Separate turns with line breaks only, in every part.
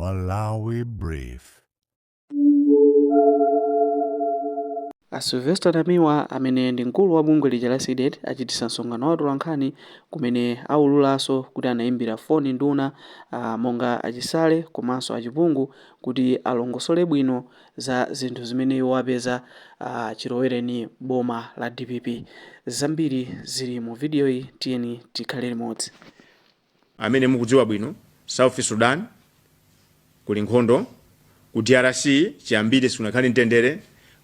Malawi Brief.
Sylvester Damiwa amene ndi mkulu wa bungwe lija la audit achititsa msonkhano wa atolankhani kumene aululaso kuti anayimbira foni nduna monga achisale komanso achipungu kuti alongosole bwino za zinthu zimene iwo apeza chilowereni boma la DPP. Zambiri zili mu video iyi, tiyeni tikhale limodzi.
Amene mukudziwa bwino South Sudan kuli nkhondo, ku DRC chiyambire sikunakhale mtendere,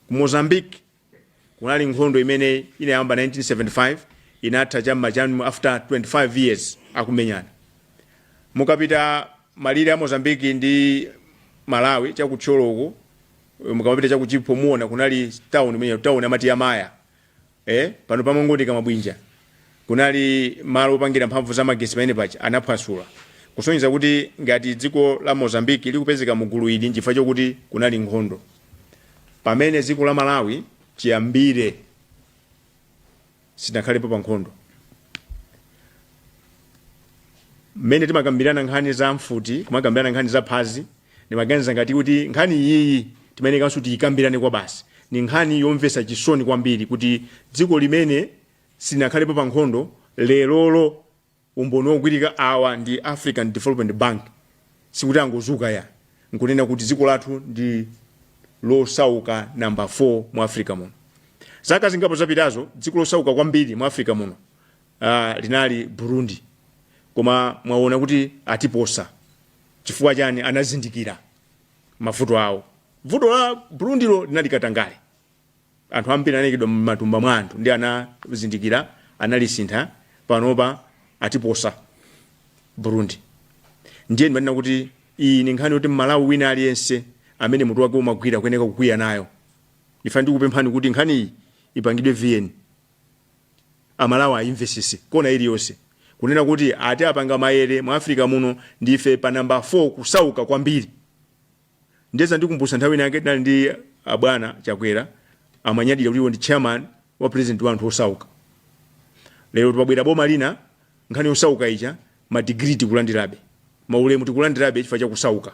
ku Mozambique kunali nkhondo imene inayamba 1975 inatha cham'machani after 25 years akumenyana. Mukapita malire a Mozambique ndi Malawi chakuthyoloko, mukapita chakuchipho muona kunali town imene town amati ya Maya. Pano pamangondeka mabwinja. Kunali malo opangira mphamvu za magesi pamene pacha anaphwasula. Kusonyeza kuti ngati dziko la Mozambique likupezeka mu gulu ili chifukwa chokuti kunali nkhondo. Pamene dziko la Malawi chiyambire sinakhalepo pa nkhondo. Mmene timakambirana nkhani za mfuti, kumakambirana nkhani za phazi, ndimaganiza ngati kuti nkhani iyi timene kanso tiyikambirane kwa basi. Ni nkhani yomvetsa chisoni kwambiri kuti dziko limene sinakhalepo pa nkhondo lerolo umboni wogwirika awa ndi African Development Bank sikuti angozuka ya nkunena kuti dziko lathu ndi losauka number 4 mu Africa muno. Zaka zingapo zapitazo dziko losauka kwambiri mu Africa muno linali Burundi, koma mwaona kuti atiposa chifukwa chani? Anazindikira mavuto awo. Vuto la Burundi lo linali katangale, anthu ambiri anayikidwa m'matumba mwa anthu ndi anazindikira analisintha panopa atiposa Burundi. Ndiye ndimanena kuti iyi ni nkhani yoti Malawi wina aliyense amene mutu wake umagwira kuyeneka kukwiya nayo. Ndifa ndikupemphani kuti nkhani iyi ipangidwe VN, Amalawi ayimvesese kona iliyonse kunena kuti ati apanga maere mu Africa muno ndife pa number 4 kusauka kwambiri. Ndeza ndikumbusa nthawi yake tinali ndi abwana Chakwera amanyadira kuti ndi chairman wa president wa anthu osauka. Lero tupabwera boma lina nkhani yosauka ija ma degree tikulandirabe, maulemu tikulandirabe chifukwa cha kusauka.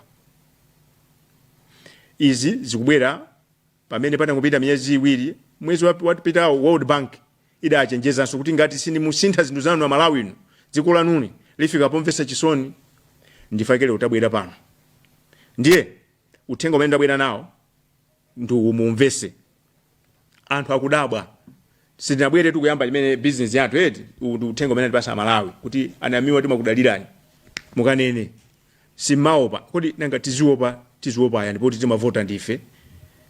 Izi zikubwera pamene patangopita miyezi iwiri, mwezi wapitawo World Bank idachenjezanso kuti ngati sini musintha zinthu zanu na Malawi ino dziko lanuni lifika pomvetsa chisoni. Ndifakele utabwera pano. Ndiye uthenga umene ndabwera nawo ndi umumvese. Anthu akudabwa. Sitinabwere tu kuyamba imene business yathu uthenga umene ndipasa Malawi kuti anamiwa timakudalirani mukanene simaopa kodi nanga tizuopa yani poti timavota ndife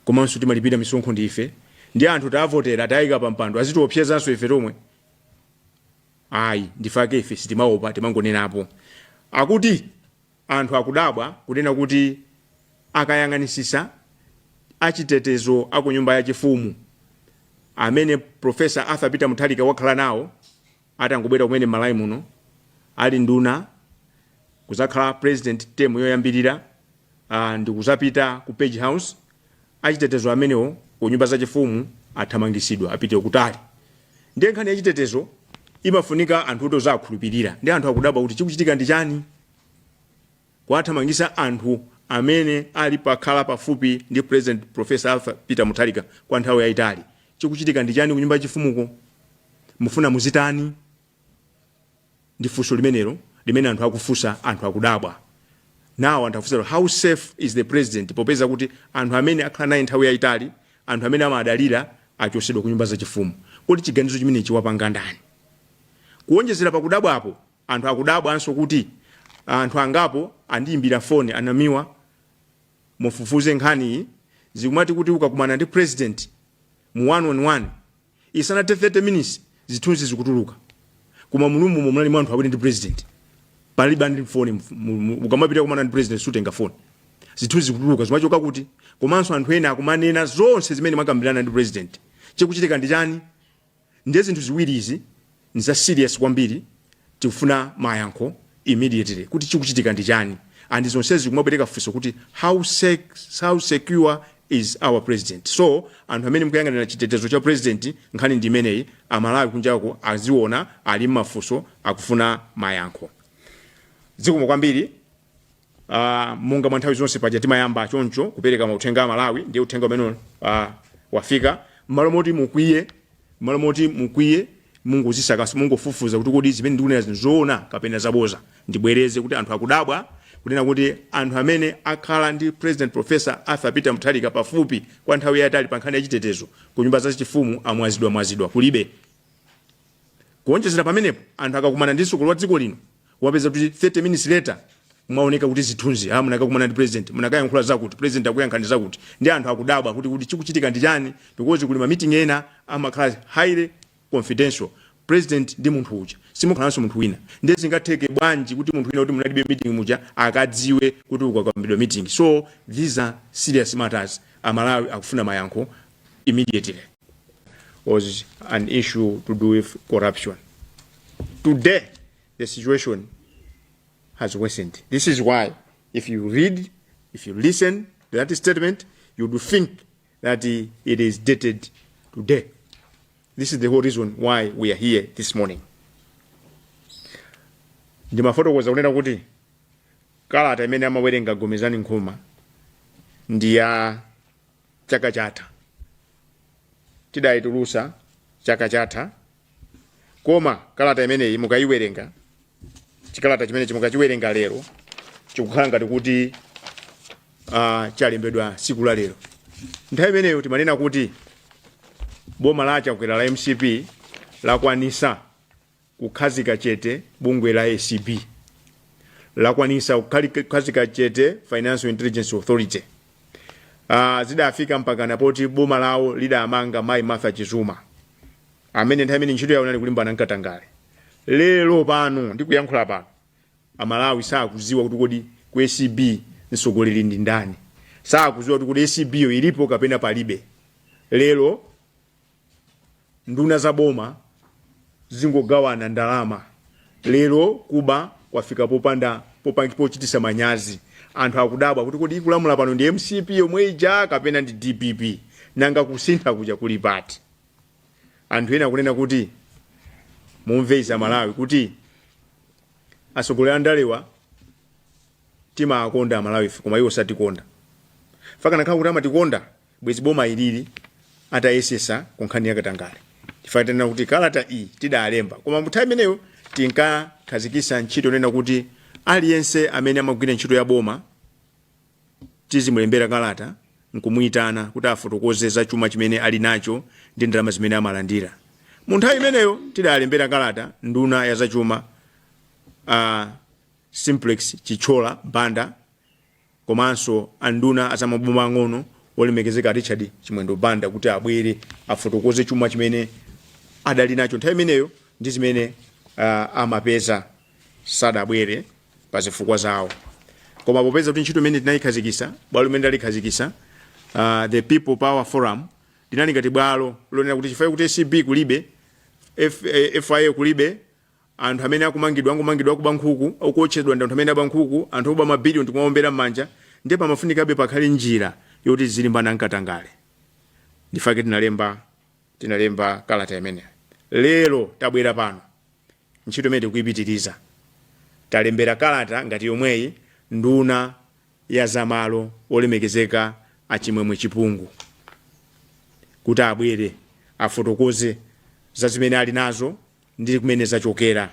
komanso timalipira misonkho ndife ndi anthu taavotera tayika pa mpando azitiopsezanso ife tomwe. Ayi ndifake ife sitimaopa timangonenapo. Akuti anthu akudabwa kunena kuti akayang'anisisa achitetezo aku nyumba ya chifumu amene Professor Arthur Peter Mutharika wakhala nawo atangobwera kumene Malawi muno ali nduna kuzakhala president term yoyambirira ndi kuzapita ku Page House. Achitetezo amenewo ku nyumba za chifumu athamangisidwa apite kutali. Ndiye nkhani ya chitetezo imafunika anthu oto zakhulupirira. Ndi anthu akudabwa kuti chikuchitika ndi chani kwathamangisa anthu amene ali pakhala pafupi ndi president Professor Arthur Peter Mutharika kwa nthawi yayitali. Chikuchitika ndi chani ku nyumba yachifumuko? Mufuna muzitani? Ndi funso limenelo limene anthu akufunsa, anthu akudabwa. Now anthu afunsa how safe is the president popeza kuti anthu amene akhala naye nthawi yayitali, anthu amene amadalira achosedwa ku nyumba zachifumu. Kodi chiganizo chimene chiwapanga ndani? Kuonjezera pakudabwa apo, anthu akudabwanso kuti anthu angapo andiyimbira foni anamiwa mufufuze nkhani zikumati kuti ukakumana ndi president mu 1-on-1 isanate 30 minutes zithunzi zikutuluka. Kuma mulumbu mumali mwa anthu abwere ndi president palibe ndi foni, ukamapita kumana ndi president sutenga foni, zithunzi zikutuluka zimachoka kuti. Komanso anthu ena akumanena zonse zimene makambirana ndi president. Chikuchitika ndi chani? Ndiye zinthu ziwiri izi nza serious kwambiri, tikufuna mayankho immediately kuti chikuchitika ndi chani. And zonsezi kumabwereka funso kuti how secure is our president. So anthu amene mkuyang'anira chitetezo cha president nkhani ndi imeneyi, Amalawi kunjako aziona ali mafunso akufuna mayankho. Zikomo kwambiri. munga mwa nthawi zonse paja timayamba choncho kupereka mauthenga a Malawi ndiye uthenga umene wafika m'malo moti mukwiye mungozisaka mungofufuza kuti kodi zimene ndikunena zoona kapena zaboza ndibwereze kuti anthu akudabwa kunena kuti anthu amene akhala ndi President Professor Arthur Peter Mutharika pafupi kwa nthawi yayitali pa nkhani ya chitetezo ku nyumba zachifumu amwazidwa kulibe. Kuonjezera pamenepo anthu akakumana ndi mtsogoleri wa dziko lino wapeza kuti 30 minutes later mwaoneka kuti zithunzi munakakumana ndi president munakayankhula zakuti president akuyankhani zakuti ndi anthu akudabwa kuti chikuchitika ndi chani, because kuli ma meeting ena amakhala highly confidential. President ndi munthu uja simukhalanso munthu wina ndiye zingatheke bwanji kuti munthu wina kuti munalibe meeting muja akadziwe kuti ukakambidwa meeting. So these are serious matters. Amalawi akufuna mayankho immediately. Was an issue to do with corruption. Today the situation has worsened. This is why if you listen to that statement, you would think that it is dated today. This is the whole reason why we are here this morning. Ndimafotokoza kunena kuti kalata imene amawerenga Gomezani Nkhuma ndi ya chaka chatha. Tidayitulusa chaka chatha. Koma kalata imeneyi mukayiwerenga, chikalata chimene mukachiwerenga lero chikukhala ngati kuti chalembedwa siku la lero. Nthawi imeneyo timanena kuti boma la chakwera la MCP lakwanisa kukhazika chete bungwe la ACB, lakwanisa kukhazika chete Financial Intelligence Authority. Zidafika mpaka napoti boma lawo lidamanga Mai Martha Chizuma amene nthawi imene ntchito yawo inali kulimbana nkatangale. Lero pano ndikuyankhula pano Amalawi sakuziwa kuti kodi ku ACB mtsogoleri ndi ndani, sakuziwa kuti kodi ACB yo ilipo kapena palibe. Lero nduna za boma zingogawana ndalama. Lero kuba kwafika pochitisa manyazi. Anthu akudabwa kuti kodi ikulamula pano ndi MCP yomwe ija kapena ndi DPP, nanga kusintha kuja kuli pati. Anthu ena kunena kuti mumveza Malawi kuti atsogoleri andalewa tima akonda Malawi koma iwo satikonda. Faka nakhala kuti amatikonda bwezi boma ilili atayesesa ku nkhani yakatangale. Tifatana kuti kalata iyi tidalemba koma muthawi imeneyo tinkakhazikisa ntchito nena kuti aliyense amene amagwira ntchito ya boma tizimulembera kalata nkumuyitana kuti afotokoze za chuma chimene ali nacho ndi ndalama zimene amalandira. Munthawi imeneyo tidalembera kalata nduna ya zachuma Simplex Chichola Banda komanso anduna azamaboma ang'ono olemekezeka Richard Chimwendo Banda kuti abwere afotokoze chuma chimene adali nacho nthawi imeneyo ndi zimene amapeza sadabwere pa zifukwa zawo. Koma popeza kuti ntchito imene tinayikhazikisa bwalo limene ndalikhazikisa the People Power Forum linali ngati bwalo lonena kuti chifukwa kuti ACB kulibe, FIA kulibe, anthu amene angomangidwa ku bankhuku akuotchedwa ndi anthu amene abankhuku, anthu oba mabiliyoni tikumaombera m'manja, ndipo pamafunikabe pakhale njira yoti zilimbana nkatangale. Ndifake tinalemba kalata imene. Lero tabwera pano ntchito imene tikuyipitiriza. Talembera kalata ngati yomweyi nduna ya zamalo olemekezeka Achimwemwe Chipungu kuti abwere afotokoze za zimene ali nazo ndi kumene zachokera.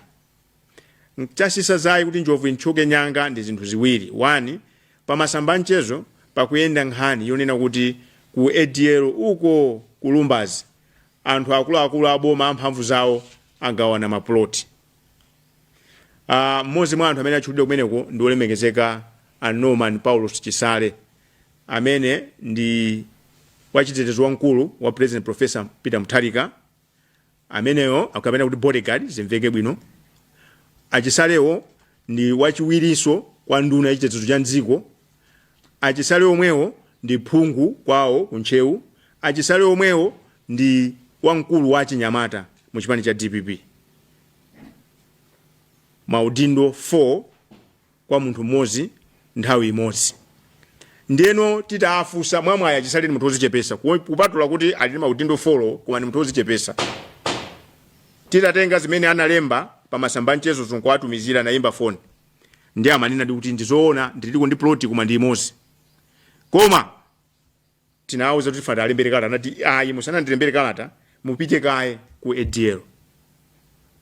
Chasisa zayi kuti njovu intchoke nyanga ndi zinthu ziwiri. 1 pamasamba mchezo pakuyenda nkhani yonena kuti ku ADL uko kulumbazi anthu akuluakulu aboma amphamvu zawo agawana maploti. Mmodzi mwa anthu amene achulidwa kumeneko ndi olemekezeka Norman Paulus Chisale amene ndi wachitetezo wamkulu wa President Professor Peter Mutharika, ameneyo akapena kuti bodyguard zimveke bwino. Achisalewo ndi wachiwirinso kwa nduna yachitetezo cha dziko. Achisale omwewo ndi phungu kwawo kunchewu. Achisale omwewo ndi wamkulu wa Chinyamata mu chipani cha DPP. Maudindo 4 kwa munthu mmodzi nthawi imodzi. Ndeno titafusa mwamwaya achisale ni munthu wozichepesa kupatula kuti ali maudindo 4 koma ni munthu wozichepesa. Titatenga zimene analemba pamasamba mchezo zonkwatu mizira naimba phone. ndi amanena ndi kuti ndizoona ndiliko ndi ploti koma ndi imodzi. Koma tinawuza kuti fata alembere kalata anati ayi musanandilembere kalata mupite kaye ku ADL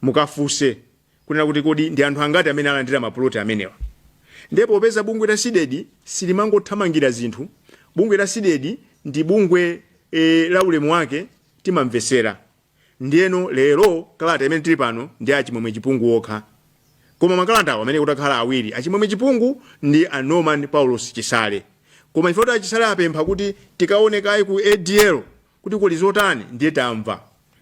mukafunse kunena kuti kodi ndi anthu angati amene alandira maploti amenewa. Ndipo popeza bungwe la SIDED silimangothamangira zinthu, bungwe la SIDED ndi bungwe la ulemu wake timamvesera. Ndiyeno lero kalata imene tili pano ndi achimwemwe chipungu okha. Koma makalata awo amene kutakhala awiri achimwemwe chipungu ndi a Norman Paulos Chisale. Koma ifota Chisale apempha kuti tikaone kaye ku ADL kuti kuli zotani ndiye tamva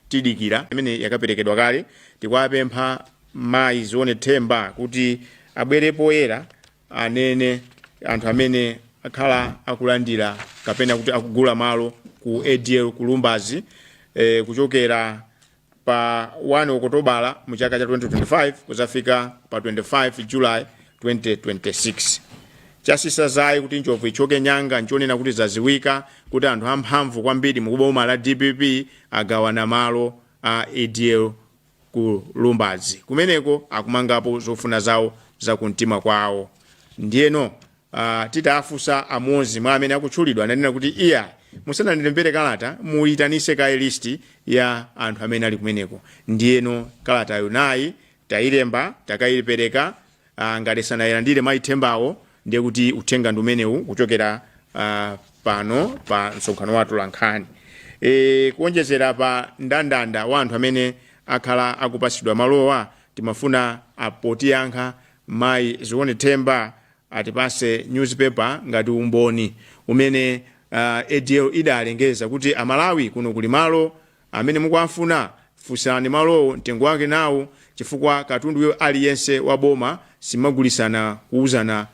tidikira imene yakaperekedwa kale. Tikwapempha mayi Zione Themba kuti abwere poyera anene anthu amene akhala akulandira kapena kuti akugula malo ku ADL ku Lumbazi kuchokera pa 1 Okutobala mu chaka cha 2025 kuzafika pa 25 July 2026. Chasisa zayi kuti njovu ichoke nyanga nchonena kuti zaziwika kuti anthu amphamvu kwambiri mu boma la DPP agawana malo a ADL ku Lumbazi. Kumeneko akumangapo zofuna zawo za kumtima kwawo. Ndiyeno titafusa amodzi mwa amene akutchulidwa ananena kuti iya musanandilembere kalata muyitanise kaye listi ya anthu amene ali kumeneko. Ndiyeno kalata yunayi tayilemba takayipereka ngati sanayilandire mayi Thembawo ndiye kuti uthenga ndi umenewu kuchokera pano pa msonkhano wathu lankhani. Kuonjezera pa ndandanda wa anthu amene akhala akupasidwa malowa timafuna apoti yankha mayi Zione Themba atipase newspaper ngati umboni umene ADL idalengeza kuti amalawi kuno kuli malo amene mukuafuna fusani malowo mtengo wake nawo chifukwa katundu aliyense wa boma simagulisana kuuzana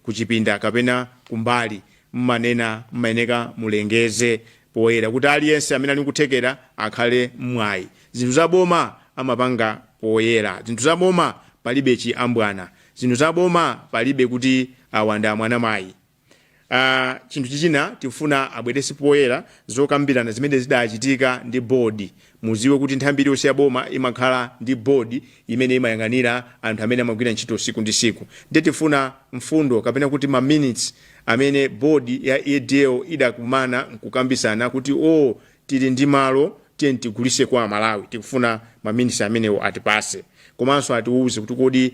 kuchipinda kapena kumbali mmaneka mulengeze poyera kuti aliyense amene ali kuthekera akhale mwayi. Zinthu za boma amapanga poyera, zinthu za boma palibe chiambwana, zinthu za boma palibe kuti awanda mwana mayi. Chinthu chichina tifuna abwerese poyera zokambirana zimene zidachitika ndi board. Muziwe kuti nthambi iliyonse ya boma imakhala ndi board imene imayang'anira anthu amene amagwira ntchito siku ndi siku. Ndiye tifuna mfundo kapena kuti ma minutes amene board ya ADL idakumana kukambisana kuti tili ndi malo tiye tigulise kwa Malawi. Tikufuna ma minutes amenewo atipase. Komanso atiuze kuti kodi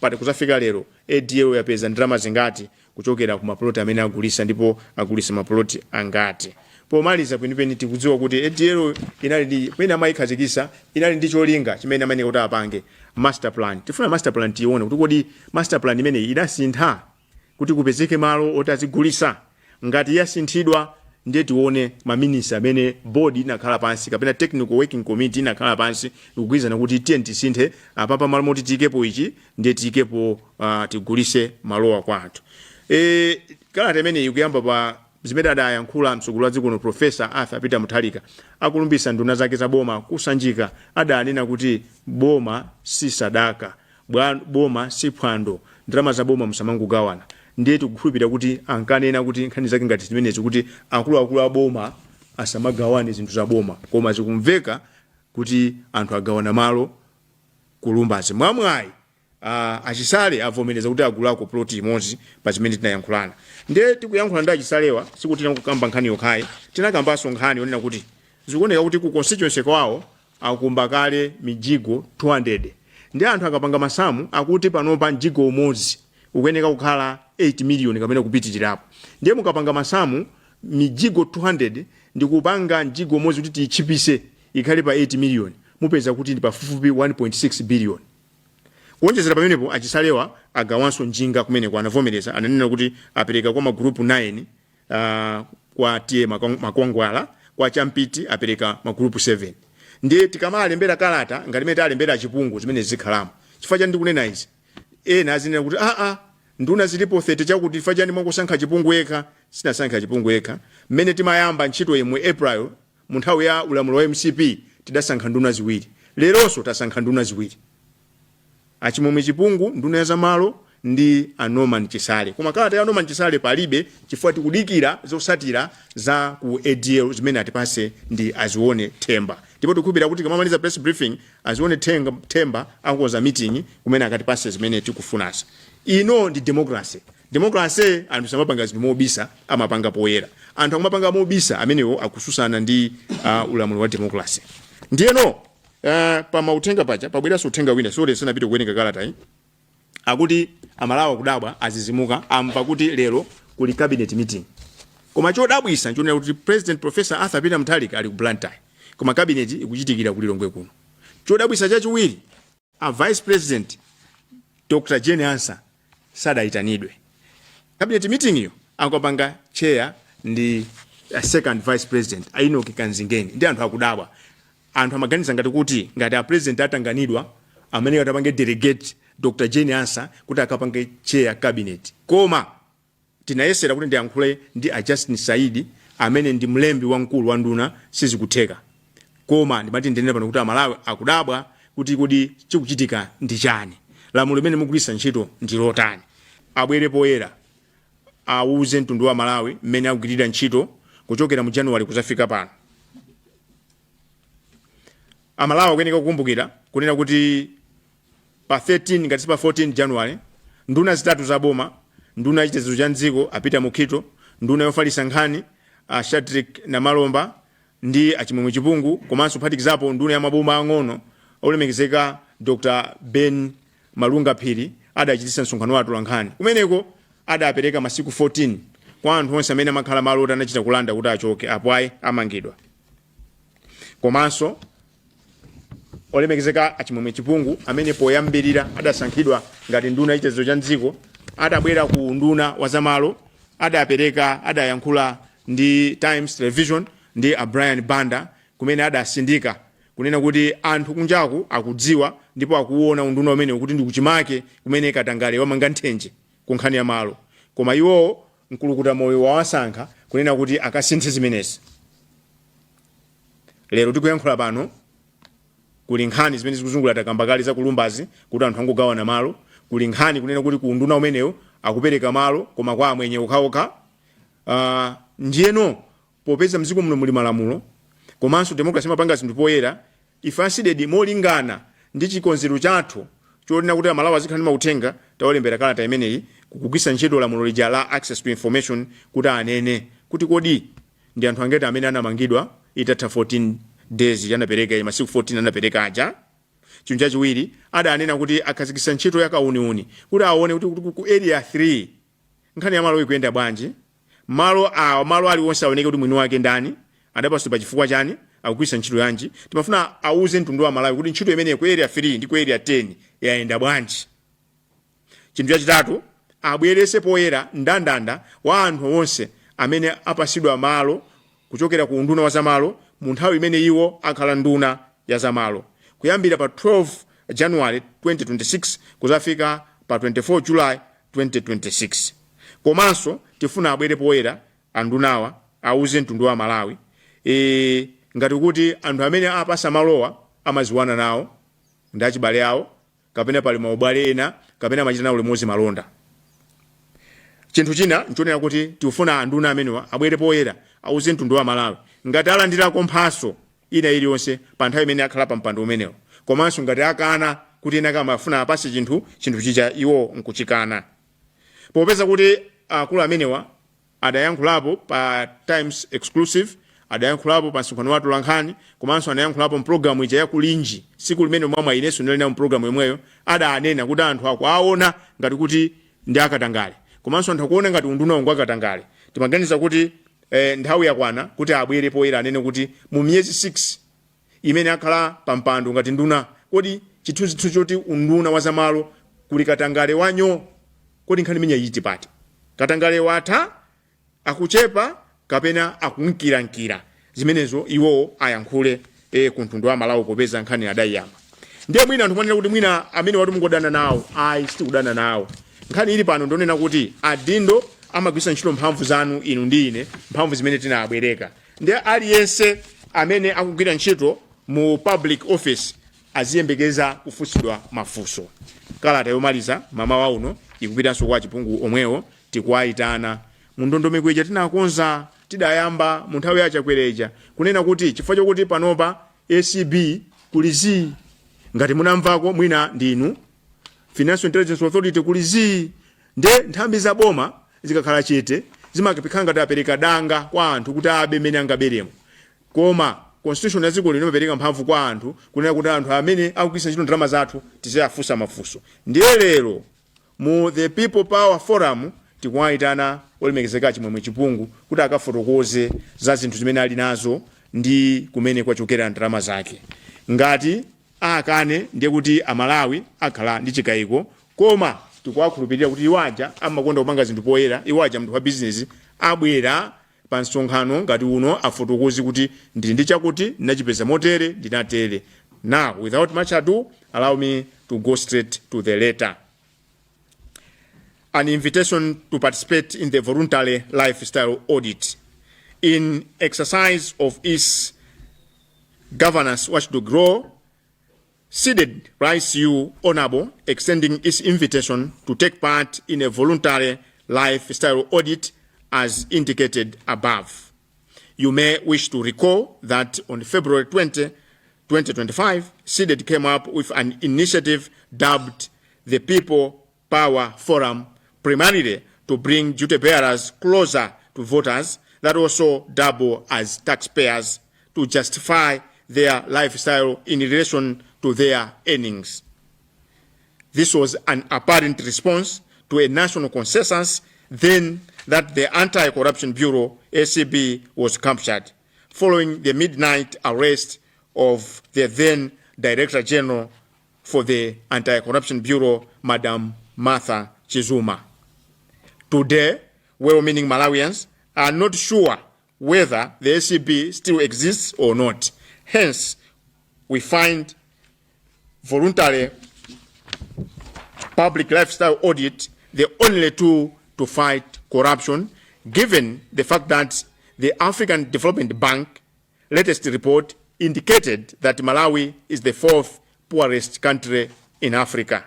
pati kuzafika lero ADL yapeza ndalama zingati kuchokera ku maploti amene agulisa ndipo agulisa maploti angati. Pomaliza kwenipeni tikudziwa kuti ADL inali ndi pena mayikhazikisa inali ndi cholinga chimene amene kuti apange master plan. Tifuna master plan tione kuti kodi master plan imene idasintha kuti kupezeke malo otazigulisa. Ngati yasinthidwa ndiye tione maminisa amene board inakhala pansi kapena technical working committee inakhala pansi kugwizana kuti tiye tisinthe apapa malo moti tikepo ichi ndiye tikepo tigulise malowa kwathu. Kalata imene ikuyamba pa zimene adayankhula mtsogolo wa dziko Professor Arthur Peter Mutharika akulumbisa nduna zake za boma kusanjika. Adanena kuti boma si sadaka, boma si phwando, ndalama za boma musamangogawana. Ndiye tikukhulupirira kuti ankanena kuti nkhani zake ngati zimenezi kuti akuluakulu a boma asamagawane zinthu za boma, koma zikumveka kuti anthu agawana malo ku Lumbazi. Mwamwayi Achisale avomereza kuti agulako ploti imodzi pa zimene tinayankhulana. Ndiye tikuyankhula ndi Achisalewa sikuti tinakukamba nkhani yokhayi, tinakambanso nkhani yonena kuti zikuoneka kuti ku constituency kwawo akumba kale mijigo 200. Ndiye anthu akapanga masamu akuti panopa mjigo umodzi ukuyeneka kukhala 8 million kapena kupitirirapo. Ndiye mukapanga masamu mijigo 200 ndi kupanga mjigo umodzi kuti tichipise ikhale pa 8 million, mupeza kuti ndi pafupifupi 1.6 billion. Kuonjezera pamenepo Achisalewa agawanso njinga kumene kwa anavomereza ananena kuti apereka kwa magrupu 9 kwa tie Mwagula, kwa Champiti apereka magrupu 7. Ndiye tikamaalembera kalata ngati meta alembera chipungu zimene zikhalamo. Chifukwa chani ndikunena izi? Ena azinena kuti nduna zilipo 30 chakuti chifukwa chani mwangosankha chipungu yekha. Sinasankha chipungu yekha. Mmene timayamba ntchito yemwe April mu nthawi ya ulamulo wa MCP tidasankha nduna ziwiri. Leronso tasankha nduna ziwiri. Achimwemwe chipungu nduna ya zamalo ndi a Norman Chisale. Koma kalata ya Norman Chisale palibe chifukwa tikudikira zosatira za ku ADL zimene atipase ndi Azione Themba. Ndipo tikubira kuti kamamaliza press briefing Azione Themba akukoza meeting kumene akatipase zimene tikufunasa. Ino ndi democracy. Democracy anthu samapanga zinthu mobisa amapanga poyera. Anthu akumapanga mobisa amenewo akususana ndi ulamulo wa democracy. Ndiyeno pa mautenga pacha pabwera uthenga wina sole sanapite kuwerenga kalata akuti amalawa kudabwa azizimuka amva kuti lero kuli cabinet meeting. Koma chodabwisa nchonera kuti President Professor Arthur Peter Mutharika ali ku Blantyre. Koma cabinet ikuchitikira kuli Lilongwe kuno. Chodabwisa chachiwiri a Vice President Dr. Jane Ansa sadaitanidwe. Cabinet meeting iyo akapanga chair ndi second vice president Aino Kikanzingeni ndi anthu akudabwa. Anthu amaganiza ngati kuti ngati a president atanganidwa amene atapange delegate Dr. Jane Ansa kuti akapange chair cabinet. Koma tinayesera kuti ndiyankhule ndi a Justin Saidi amene ndi mlembi wamkulu wa nduna sizikutheka. Koma ndimati ndinena pano kuti amalawi akudabwa kuti chikuchitika ndi chani. Lamulo limene mugwisa ntchito ndi lotani. Abwere poyera auze mtundu wa Malawi mmene akugirira ntchito kuchokera mu January kuzafika pano. Amalawi akuyeneka kukumbukira kunena kuti pa 13 ngati pa 14 January nduna zitatu za boma, nduna yachitetezo cha dziko apita mukhito, nduna yofalisa nkhani Shadrack Namalomba ndi achimwemwe chipungu, komanso phatikizapo nduna ya maboma ang'ono olemekezeka Dr. Ben Malunga Phiri adachitisa msonkhano wa atolankhani. Kumeneko adapereka masiku 14 kwa anthu onse amene amakhala malo anachita kulanda kuti achoke apo ayi amangidwa. Komanso olemekezeka achimwemwe chipungu amene poyambirira adasankhidwa ngati nduna yachitetezo cha dziko adabwera ku nduna wa zamalo adayankhula ndi Times Television ndi a Brian Banda kumene adasindika kunena kuti anthu kunjaku akudziwa ndipo akuona unduna umene kuti ndi kuchimake kumene Katangale wamanga nthenje ku nkhani ya malo. Koma iwo mkulukuta moyo wawasankha kunena kuti akasinthe zimenezi. Lero tikuyankhula pano kuli nkhani zimene zikuzungula takambakali za kulumbazi kuti anthu angogawana malo, kuli nkhani kunena kuti ku nduna umenewo akupereka malo koma kwa amwenye okhaokha. Ndiyeno popeza mziko muno muli malamulo komanso democracy mapanga zinthu poyera, ife asidedi molingana ndi chikonzero chathu chonena kuti amalawi azikhala mautenga tawolembera kalata imeneyi kukugwisa ntchito lamulo lija la access to information kuti anene kuti kodi ndi anthu angati amene anamangidwa itatha 14 days yanapereka masiku 14 anapereka aja. Chinthu chachiwiri adanena kuti akhazikitsa ntchito yakauniuni kuti aone kuti ku area 3 nkhani ya malo ikuyenda bwanji, malo aliwonse aoneke kuti mwini wake ndani, adapaso pa chifukwa chani, akugwisa ntchito yanji. Timafuna auze mtundu wa Malawi kuti ntchito imene ku area 3 ndi ku area 10 yaenda bwanji. Chinthu chachitatu abwerese poyera ndandanda wa anthu onse amene apasidwa malo kuchokera ku nduna wa zamalo mu nthawi imene iwo akhala nduna ya zamalo kuyambira pa 12 January 2026 kuzafika pa 24 July 2026. Komanso tifuna abwere poyera andunawa auze mtundu wa Malawi ngati kuti anthu amene apasa malowa amaziwana nawo ndi achibale awo kapena pali maubale ena kapena amachita nawo limodzi malonda. Chinthu china nchonera kuti tifuna anduna amenewa abwere poyera auze mtundu wa Malawi ngati alandirako mphaso ina iliyonse pa nthawi imene akhala pa mpando umenewo, komanso ngati akana kuti ena kama afuna apase chinthu chicha iwo nkuchikana. Popeza kuti akulu amenewa adayankhulapo pa Times Exclusive, adayankhulapo pa msonkhano wa atolankhani, komanso adayankhulapo mpulogalamu ija ya kulinji siku limene mwa ineso ndilina mpulogalamu yomweyo adanena kuti anthu akuaona ngati kuti ndi akatangale, komanso anthu akuona ngati unduna wangu akatangale. Timaganiza kuti nthawi yakwana kuti abwere poyera anene kuti mu miyezi 6 imene akhala pa mpando ngati nduna kodi chithunzi choti unduna wa zamalo kuli Katangale wanyo kodi nkhani imene yiti pati Katangale watha akuchepa kapena akunkira zimenezo iwo ayankhule ku mtundu wa Malawi popeza nkhani adayiyamba. Ndiye mwina anthu mwanena kuti mwina amene watu mungodana nawo ayi sitikudana nawo. Nkhani ili pano ndonena kuti adindo amagwisa ntchito mphamvu zanu inu ndi ine, mphamvu zimene tinabwereka. Ndiye aliyense amene akugwira ntchito mu public office aziyembekeza kufusidwa mafunso. Kalata yomaliza mama wa uno ikupitanso kwa chipungu omwewo tikuwayitana mu ndondomeko ija tinakonza tidayamba mu nthawi ya chakwereja kunena kuti chifukwa chokuti panopa ACB kuli Z ngati munamvako mwina ndinu Financial Intelligence Authority kuli Z nde nthambi za boma zikakhala chete zimakapikhala ngati apereka danga kwa anthu kuti abe mene angaberemo koma constitution ya dziko lino imapereka mphamvu kwa anthu kunena kuti anthu amene akugwiritsa ntchito ndalama zathu tiziwafunsa mafunso. Ndiye lero mu the People Power Forum tikuwayitana olemekezeka chimwemwe chipungu kuti akafotokoze za zinthu zimene ali nazo ndi kumene kwachokera ndalama zake. Ngati akane ndiye kuti amalawi akhala ndi chikayiko koma tikuwakhulupirira kuti iwaja amakonda kupanga zinthu poyera, iwaja mnthu wa business abwera pa msonkhano ngati uno afotokoze kuti ndili ndi chakuti ndinachipeza motere ndinatere. Now without much ado, allow me to go straight to the letter. An invitation to participate in the voluntary lifestyle audit. In exercise of its governance watchdog role, SEDED writes you honorable, extending its invitation to take part in a voluntary lifestyle audit as indicated above. You may wish to recall that on February 20, 2025, SEDED came up with an initiative dubbed the People Power Forum, primarily to bring duty bearers closer to voters that also double as taxpayers to justify their lifestyle in relation to their earnings. This was an apparent response to a national consensus then that the Anti-Corruption Bureau, ACB, was captured, following the midnight arrest of the then Director General for the Anti-Corruption Bureau, Madam Martha Chizuma. Today, well-meaning Malawians are not sure whether the ACB still exists or not. Hence, we find voluntary public lifestyle audit the only tool to fight corruption, given the fact that the African Development Bank latest report indicated that Malawi is the 4th poorest country in Africa.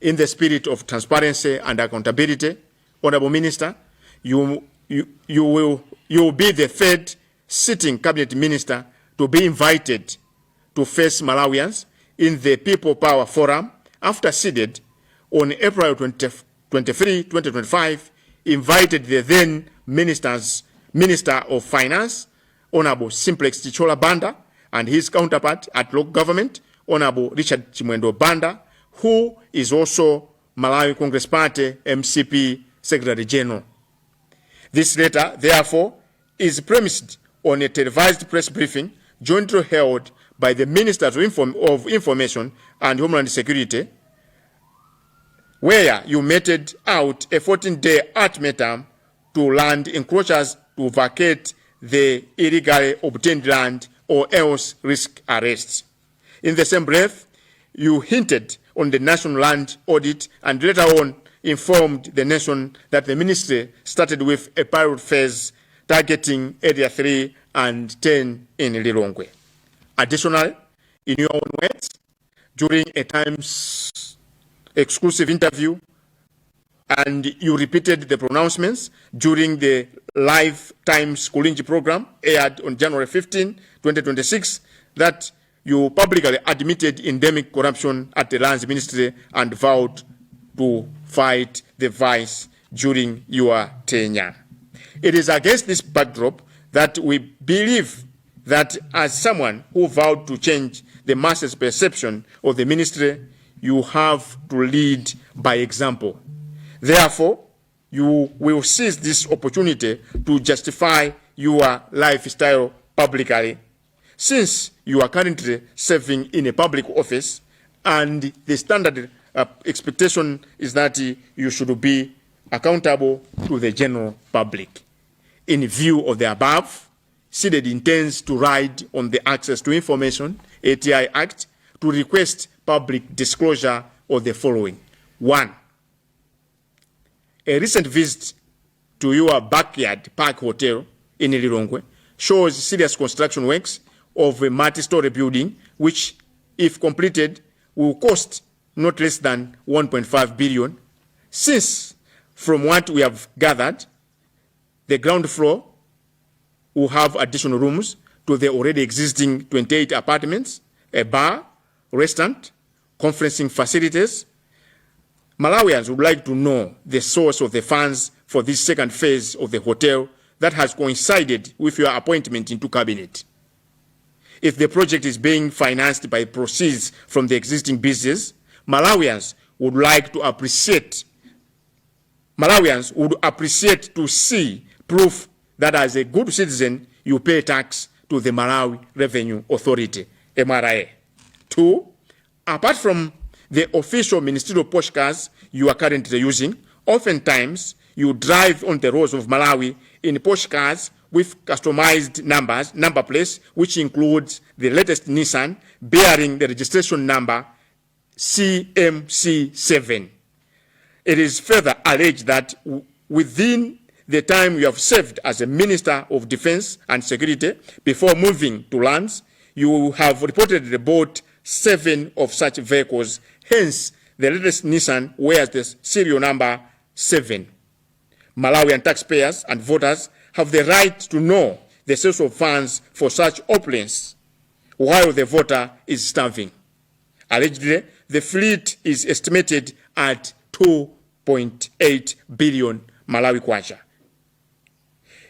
In the spirit of transparency and accountability, Honorable Minister, you will be the 3rd sitting cabinet minister to be invited to face Malawians in the People Power Forum after SEDED on April 23, 2025, invited the then Minister of Finance, Honorable Simplex Chichola Banda, and his counterpart at local government, Honorable Richard Chimwendo Banda, who is also Malawi Congress Party MCP Secretary General. This letter, therefore, is premised on a televised press briefing jointly held by the Ministers of Information and Homeland Security, where you meted out a 14-day ultimatum to land encroachers to vacate the illegally obtained land or else risk arrest. In the same breath, you hinted on the national land audit and later on informed the nation that the ministry started with a pilot phase targeting Area 3 and 10 in Lilongwe. Additionally, in your own words, during a Times exclusive interview, and you repeated the pronouncements during the live Times Kulinji program aired on January 15, 2026, that you publicly admitted endemic corruption at the Lands Ministry and vowed to fight the vice during your tenure. It is against this backdrop that we believe that as someone who vowed to change the masses' perception of the ministry, you have to lead by example. Therefore, you will seize this opportunity to justify your lifestyle publicly, since you are currently serving in a public office and the standard expectation is that you should be accountable to the general public. In view of the above, SEDED intends to ride on the Access to Information ATI Act to request public disclosure of the following. 1. A recent visit to your backyard park hotel in Lilongwe shows serious construction works of a multi-story building, which, if completed, will cost not less than 1.5 billion, Since, from what we have gathered, the ground floor will have additional rooms to the already existing 28 apartments, a bar, restaurant, conferencing facilities. Malawians would like to know the source of the funds for this second phase of the hotel that has coincided with your appointment into cabinet. If the project is being financed by proceeds from the existing business, Malawians would appreciate to see proof that as a good citizen, you pay tax to the Malawi Revenue Authority, MRA. 2, apart from the official ministerial Porsche cars you are currently using, oftentimes you drive on the roads of Malawi in Porsche cars with customized number plates, which includes the latest Nissan bearing the registration number CMC7. It is further alleged that within the time you have served as a Minister of Defense and Security before moving to lands, you have reportedly bought 7 of such vehicles. Hence, the latest Nissan wears the serial number 7. Malawian taxpayers and voters have the right to know the source of funds for such opulence while the voter is starving. Allegedly, the fleet is estimated at 2.8 billion Malawi kwacha.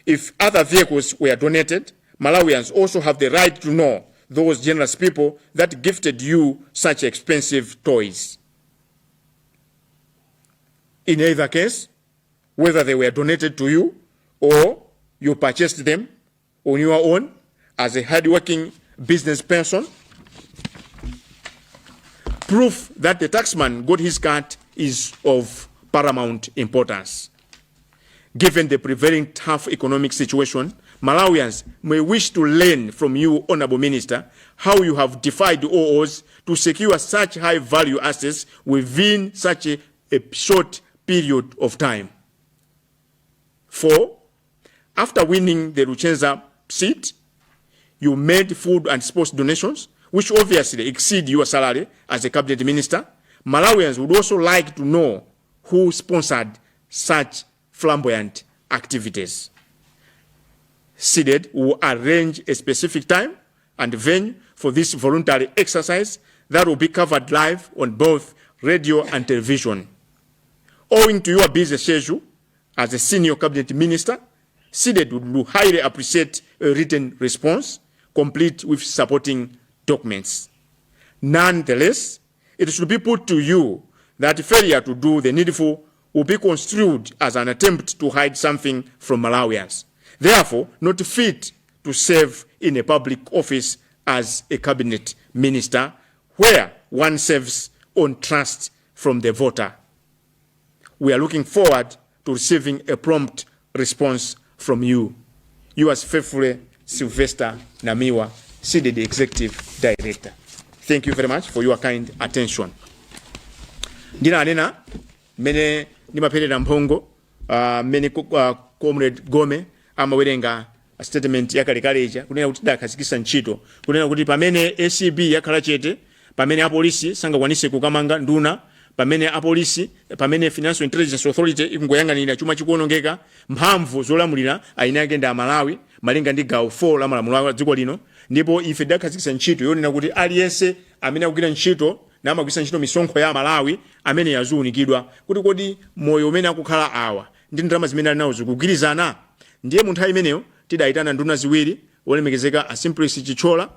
If other vehicles were donated, Malawians also have the right to know those generous people that gifted you such expensive toys. In either case, whether they were donated to you or you purchased them on your own as a hardworking business person, proof that the taxman got his cut is of paramount importance. Given the prevailing tough economic situation, Malawians may wish to learn from you, Honorable Minister, how you have defied all odds to secure such high-value assets within such a short period of time. 4, after winning the Luchenza seat, you made food and sports donations, which obviously exceed your salary as a cabinet minister. Malawians would also like to know who sponsored such flamboyant activities. SEDED will arrange a specific time and venue for this voluntary exercise that will be covered live on both radio and television. Owing to your busy schedule as a senior cabinet minister, SEDED would highly appreciate a written response, complete with supporting documents. Nonetheless, it should be put to you that failure to do the needful will be construed as an attempt to hide something from Malawians. Therefore, not fit to serve in a public office as a cabinet minister where one serves on trust from the voter. We are looking forward to receiving a prompt response from you. Yours faithfully, Sylvester Namiwa, SEDED Executive Director. Thank you very much for your kind attention. Ndina anena mene nimaperera mphongo mene Comrade Gome amawerenga statement yakalekaleja kunena kuti dakhazikisa ntchito kunena kuti pamene ACB yakhala chete, pamene apolisi sangakwanise kukamanga nduna, pamene apolisi, pamene Financial Intelligence Authority ikungoyang'anira chuma chikuonongeka, mphamvu zolamulira ayina yake ndi Amalawi malinga ndi gawo 4 la malamulo a dziko lino, ndipo ife dakhazikisa ntchito yonena kuti aliyense amene akugwira ntchito na amagwisa ntchito misonkho ya Malawi amene yazuunikidwa kuti kodi moyo umene akukhala awa ndi ndalama zimene ali nazo zikugwirizana. Ndiye mu nthawi imeneyo tidayitana nduna ziwiri, olemekezeka a Simplice Chichola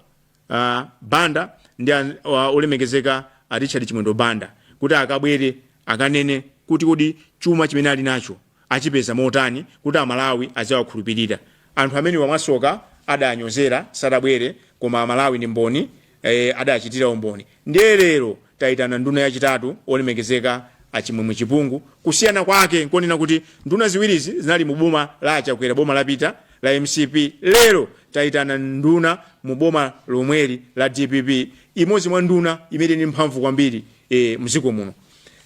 Banda ndi olemekezeka a Richard Chimwendo Banda kuti akabwere akanene kuti kodi chuma chimene ali nacho achipeza motani kuti Amalawi azawakhulupirira. Anthu amene wamasoka adanyozera sadabwere, koma Amalawi ndi mboni adachitira umboni. Ndiye lero tayitana nduna yachitatu olemekezeka Achimwemwe Chipungu. Kusiyana kwake nkonena kuti nduna ziwirizi zinali mu boma la Chakwera, boma lapita la MCP. Lero tayitana nduna mu boma lomweli la DPP, imodzi mwa nduna imene ndi mphamvu kwambiri mziko muno.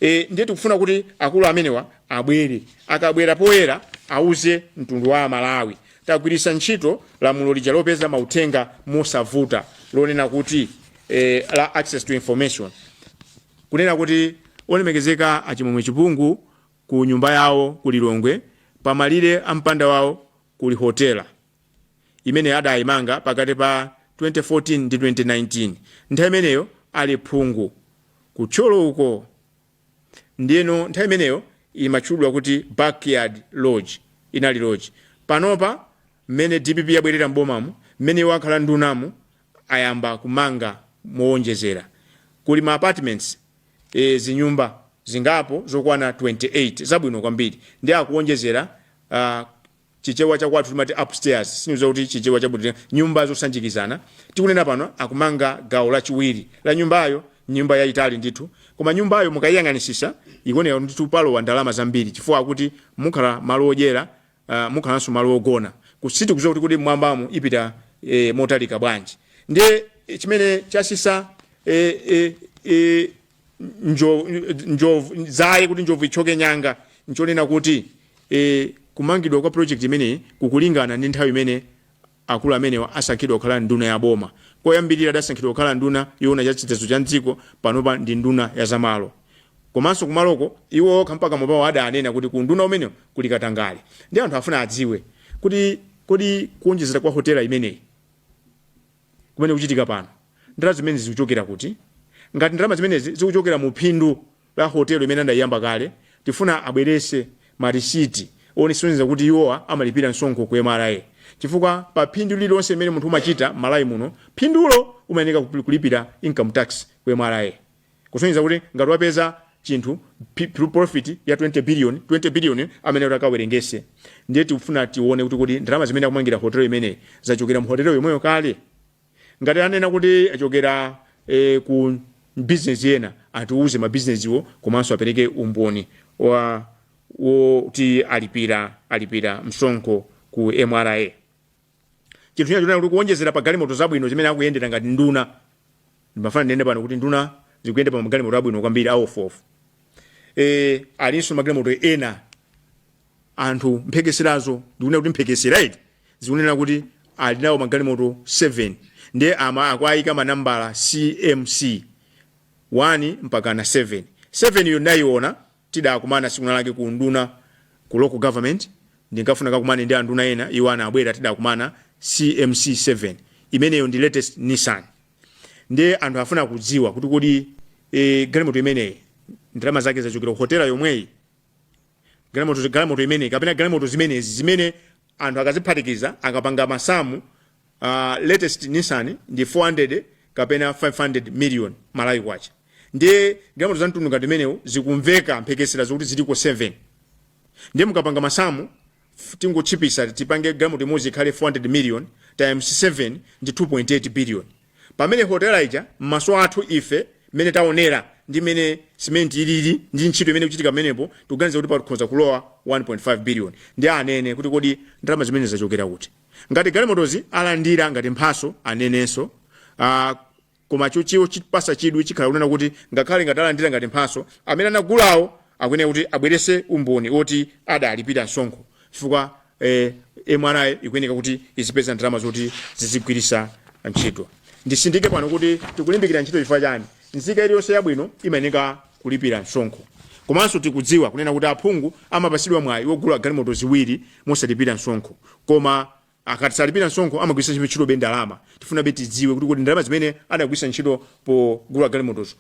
Ndiye tikufuna kuti akulu amenewa abwere, akabwera poyera auze mtundu wa Malawi. Tagwirisa ntchito lamulo lija lopeza mauthenga mosavuta lonena kuti la access to information, kunena kuti olemekezeka Achimwemwe Chipungu ku nyumba yawo ku Lilongwe, pamalire ampanda wawo kuli hotela imene adayimanga pakati pa 2014 ndi 2019. Nthawi imeneyo ali phungu kutcholo uko. Ndiyeno nthawi imeneyo imatchulidwa kuti backyard lodge, inali lodge. Panopa mmene DPP yabwerera mbomamu, mmene wakhala ndunamu ayamba kumanga moonjezera. Kuli ma apartments zinyumba zingapo zokwana 28 zabwino kwambiri. Ndi akuonjezera chichewa cha kwathu timati upstairs, sinizo kuti chichewa cha bwino, nyumba zosanjikizana. Tikunena pano akumanga gawo la chiwiri la nyumbayo, nyumba ya Itali ndithu. Koma nyumbayo mukayang'anisisa ikuoneka ndithu palo wa ndalama zambiri, chifukwa kuti mukhala malo odyera, mukhalanso malo ogona. Kusiti kuzokuti kuti mwambamo ipita motalika bwanji. Ndiye chimene chasisa njovu zaye kuti njovu ichoke nyanga, nchonena kuti kumangidwa kwa project imene kukulingana ndi nthawi imene akulu amene asankhidwa kukhala nduna ya boma. Koyambirira adasankhidwa kukhala nduna yona ya chitetezo cha dziko, panopa ndi nduna ya zamalo. Komanso kumaloko iwo mpaka mwapawo adanena kuti ku nduna umene kuli Katangale. Ndi anthu afuna adziwe kuti kodi kuonjezera kwa hotela imeneyi kumene kuchitika pano ndalama zimene zikuchokera kuti, ngati ndalama zimene zikuchokera mu phindu la hotelo imene andayamba kale, tifuna abwerese marisiti onisonyeza kuti iwowa amalipira msonkho ku MRA. Chifukwa pa phindu lililonse imene munthu umachita Malawi muno, phindulo umayenera kulipira income tax ku MRA. Kusonyeza kuti ngati wapeza chinthu profit ya 20 billion amene utakawerengese. Ndiye tifuna tione kuti kodi ndalama zimene akumangira hotelo imene zachokera mu hotelo yomweyo kale. Ngati anena kuti achokera ku business yena, atiuze ma business iwo komanso apereke umboni wa kuti alipira msonkho ku MRA. Chinthu china choti kuonjezera pa galimoto zabwino zimene akuyendera ngati nduna. Ndimafana nene pano kuti nduna zikuyenda pa magalimoto abwino kwambiri off. Alinso magalimoto ena anthu mphekeserazo ndikunena kuti mphekesera iti zikunena kuti alinawo magalimoto 7. Ndiye akwayika manambala CMC 1 mpaka na 7. 7 yo nayiona tidakumana siku lake ku nduna ku local government, ndingafuna kakumana ndi anduna ena iwana abwera tidakumana CMC 7 imeneyo ndi latest Nissan. Ndiye anthu afuna kudziwa kuti kodi galimoto imeneyi ndalama zake zachokera ku hotela Yomwei. Galimoto imeneyi kapena galimoto zimene anthu akaziphatikiza akapanga masamu, latest Nissan ndi 400 kapena 500 million Malawi kwacha. Ndiye galimoto za mtundu ngati imeneyo zikumveka mphekesera zokuti ziliko 7. Ndiye mukapanga masamu tingochipisa tipange galimoto imodzi ikhale 400 million times 7 ndi 2.8 billion. Pamene hotela ija maso athu ife mene taonera ndi mene cement ilili ndi ntchito imene kuchitika menepo tuganiza kuti pakhoza kulowa 1.5 billion. Ndi anene kuti kodi ndalama zimene zachokera kuti. Ngati galimotozi alandira ngati mphaso anenenso, koma chiwo chipasa chidwi chikhala kunena kuti ngakhale ngati alandira ngati mphaso, amene anagulawo akuyenera kuti abwerese umboni oti adalipira msonkho. Chifukwa MRA ikuyenera kuti izipeza ndalama zoti zizigwirisa ntchito. Ndisindike pano kuti tikulimbikira ntchito chifukwa chani. Nzika iliyonse yabwino imayenera kulipira msonkho. Komanso tikudziwa kunena kuti aphungu amapasidwa mwayi wogula galimoto ziwiri mosalipira msonkho. Koma akasalipira msonkho amagwisa ntchito bendalama. Tifuna beti tidziwe kuti kodi ndalama zimene adagwisa ntchito pogula galimotozo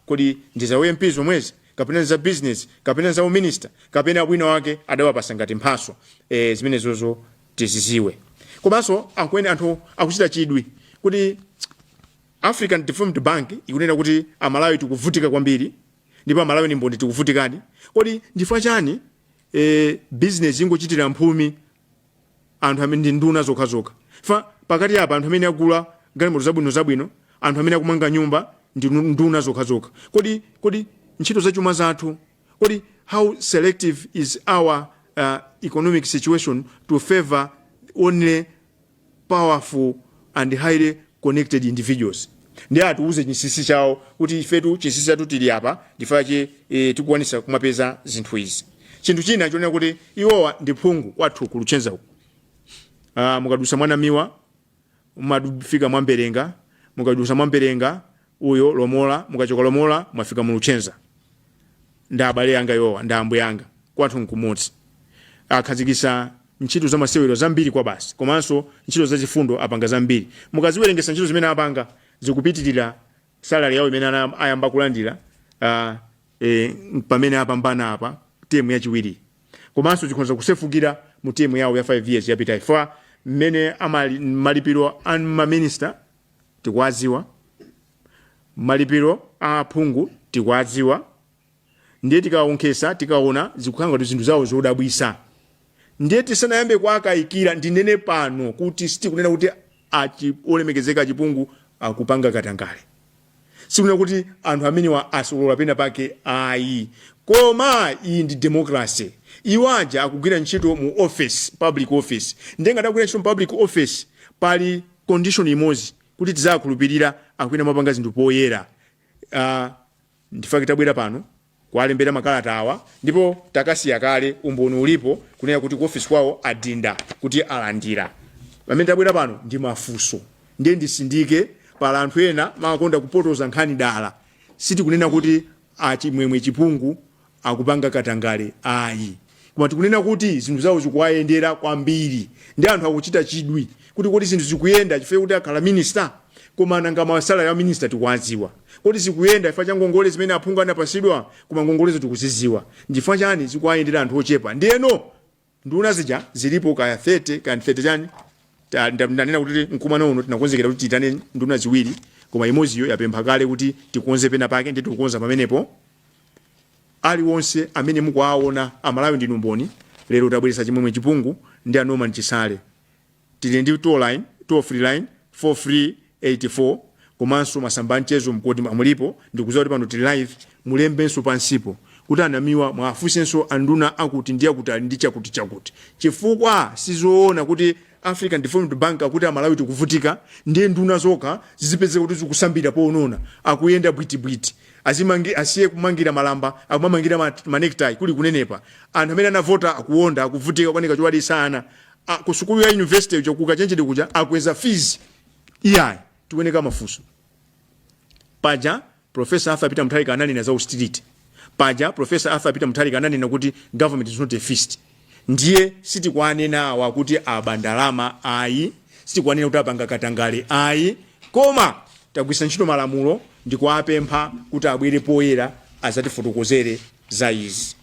kodi ndiza MP zomwezi, kapena za business, kapena za minister, kapena wina wake adawapasa ngati mphaso. Zimene zozo tiziziwe. Komanso anthu akuchita chidwi kuti African Development Bank ikunena kuti Amalawi tikuvutika kwambiri, ndipo Amalawi ni mbondi tikuvutikadi. Kodi ndifuna chani business ingochitira mphumi anthu amene ndi nduna zokhazoka. Fa pakati apa anthu amene agula galimoto zabwino, anthu amene akumanga nyumba ndi nduna zokhazoka. Kodi ntchito za chuma zathu, kodi how selective is our economic situation to favor only powerful and highly connected individuals. Ndiye atiuze chinsinsi chawo kuti ifetu chinsinsi chathu tili apa ndifache tikuwanisa kumapeza zinthu izi. Chinthu china chonena kuti iwowa ndi phungu wathu kuluchenza uku. Mukadusa mwana miwa mumafika mwamberenga, mukadusa mwamberenga uyo lomola, mukachoka lomola mwafika mu Luchenza. nda abale yanga yowa nda ambuye yanga kwathu nkumodzi akhazikisa ntchito za masewero zambiri kwa basi komanso ntchito za chifundo apanga zambiri mukaziwerengesa ntchito zimene apanga zikupitirira salary yawo imene ayamba kulandira pamene apambana apa temu yachiwiri komanso chikhoza kusefukira mu temu yawo ya 5 years yapita ifa mmene malipiro a maminista tikwaziwa malipiro a aphungu tikwaziwa ndiye tikaonkhesa tikaona zikukhala ngati zinthu zawo zodabwisa ndiye tisanayambe kwakayikira ndinene pano kuti sitikunena kuti olemekezeka achipungu akupanga katangale sikunena kuti anthu amene asolola pena pake ayi koma iyi ndi democracy iwaja akugwira ntchito mu office public office ndiye ngati akugwira ntchito mu public office pali condition imodzi kuti tizakhulupirira akwina mapanga zinthu poyera ndifake tabwera pano kwalembera makalata awa ndipo takasiya kale umboni ulipo kunena kuti ku office kwawo adinda kuti alandira pamene tabwera pano ndi mafunso ndiye ndisindike pala anthu ena makonda kupotoza nkhani dala siti kunena kuti achimwemwe chipungu akupanga katangale ayi koma tikunena kuti zinthu zawo zikuwayendera kwambiri ndi anthu akuchita chidwi kuti zinthu zikuyenda chifukwa kuti akhala minister koma nanga masala ya minister tikwaziwa kuti zikuyenda ifa changongole zimene aphungu anapasidwa koma ngongolezo tikuziziwa ndifa chani zikuwayendera anthu ochepa ndiyeno nduna zija zilipo kaya 30 kaya 30 chani ndanena kuti mkumano uno tinakonzekera kuti titane nduna ziwiri koma imoziyo yapempha kale kuti tikonze pena pake ndi tikukonza pamenepo ali wonse amene mukuwaona amalawi ndi numboni lero tabweresa chimwemwe chipungu ndi anoma nchisale tili ndi toll free line 4384 komanso masamba mchezo mkoti amulipo ndikuziwa kuti pano tili live mulembenso pansipo kuti anamiwa mwafusenso anduna akuti ndiye kuti ali ndi chakuti chifukwa sizoona kuti African Development Bank akuti amalawi tikuvutika ndiye nduna zoka zizipezeka kuti zikusambira poonona akuyenda bwitibwiti asiye kumangira malamba akumamangira manektai kuli kunenepa anthu amene anavota akuwonda akuvutika kwanika chowadi sana ku sukulu ya university chokuka chenjede kuja akweza fees iyayi tikuoneka mafunso paja Professor Arthur Peter Mutharika ananena za austerity paja Professor Arthur Peter Mutharika ananena kuti government is not a feast ndiye sitikwanena awa kuti abandalama ayi sitikwanena kuti apanga katangale ayi koma tagwisa ntchito malamulo ndikuwapempha kuti abwere poyera azatifotokozere za izi